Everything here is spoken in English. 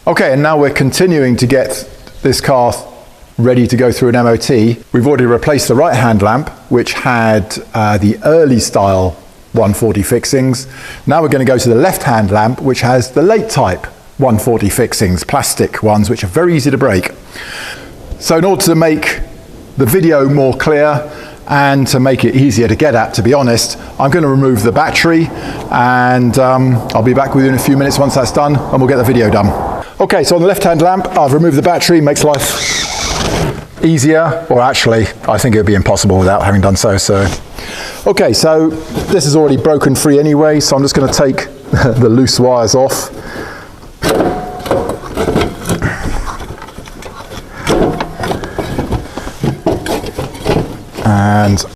Okay, and now we're continuing to get this car ready to go through an MOT. We've already replaced the right hand lamp, which had the early style 140 fixings. Now we're going to go to the left hand lamp, which has the late type 140 fixings, plastic ones, which are very easy to break. So in order to make the video more clear and to make it easier to get at, to be honest, I'm going to remove the battery, and I'll be back with you in a few minutes once that's done, and we'll get the video done. Okay, so on the left hand lamp, I've removed the battery. Makes life easier, or actually I think it would be impossible without having done so. Okay, so this is already broken free anyway, so I'm just going to take the loose wires off. And